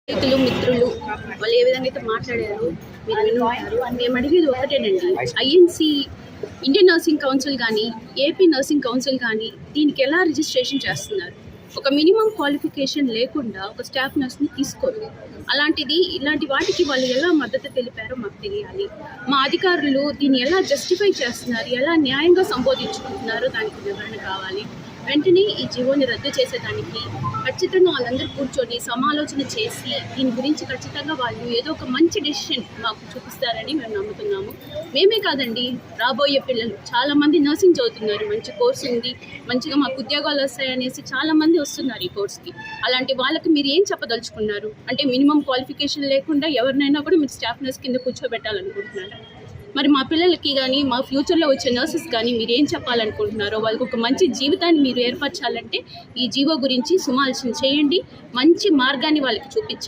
స్నేహితులు మిత్రులు వాళ్ళు ఏ విధంగా అయితే మాట్లాడారు మీరు వినుంటారు. మేము అడిగేది ఒకటేనండి, ఐఎన్సి ఇండియన్ నర్సింగ్ కౌన్సిల్ కానీ ఏపీ నర్సింగ్ కౌన్సిల్ కానీ దీనికి ఎలా రిజిస్ట్రేషన్ చేస్తున్నారు? ఒక మినిమం క్వాలిఫికేషన్ లేకుండా ఒక స్టాఫ్ నర్స్ని తీసుకోరు. అలాంటిది ఇలాంటి వాటికి వాళ్ళు ఎలా మద్దతు తెలిపారో మాకు తెలియాలి. మా అధికారులు దీన్ని ఎలా జస్టిఫై చేస్తున్నారు, ఎలా న్యాయంగా సంబోధించుకుంటున్నారో దానికి వివరణ కావాలి. వెంటనే ఈ జీవోని రద్దు చేసేదానికి ఖచ్చితంగా వాళ్ళందరూ కూర్చొని సమాలోచన చేసి దీని గురించి ఖచ్చితంగా వాళ్ళు ఏదో ఒక మంచి డెసిషన్ మాకు చూపిస్తారని మేము నమ్ముతున్నాము. మేమే కాదండి, రాబోయే పిల్లలు చాలామంది నర్సింగ్ చదువుతున్నారు, మంచి కోర్సు ఉంది, మంచిగా మాకు ఉద్యోగాలు వస్తాయనేసి చాలామంది వస్తున్నారు ఈ కోర్స్కి. అలాంటి వాళ్ళకి మీరు ఏం చెప్పదలుచుకున్నారు? అంటే మినిమం క్వాలిఫికేషన్ లేకుండా ఎవరినైనా కూడా మీరు స్టాఫ్ నర్స్ కింద కూర్చోబెట్టాలనుకుంటున్నారు. మరి మా పిల్లలకి కానీ మా ఫ్యూచర్లో వచ్చే నర్సెస్ కానీ మీరు ఏం చెప్పాలనుకుంటున్నారో, వాళ్ళకి ఒక మంచి జీవితాన్ని మీరు ఏర్పరచాలంటే ఈ జీవో గురించి సమాలోచన చేయండి, మంచి మార్గాన్ని వాళ్ళకి చూపించండి.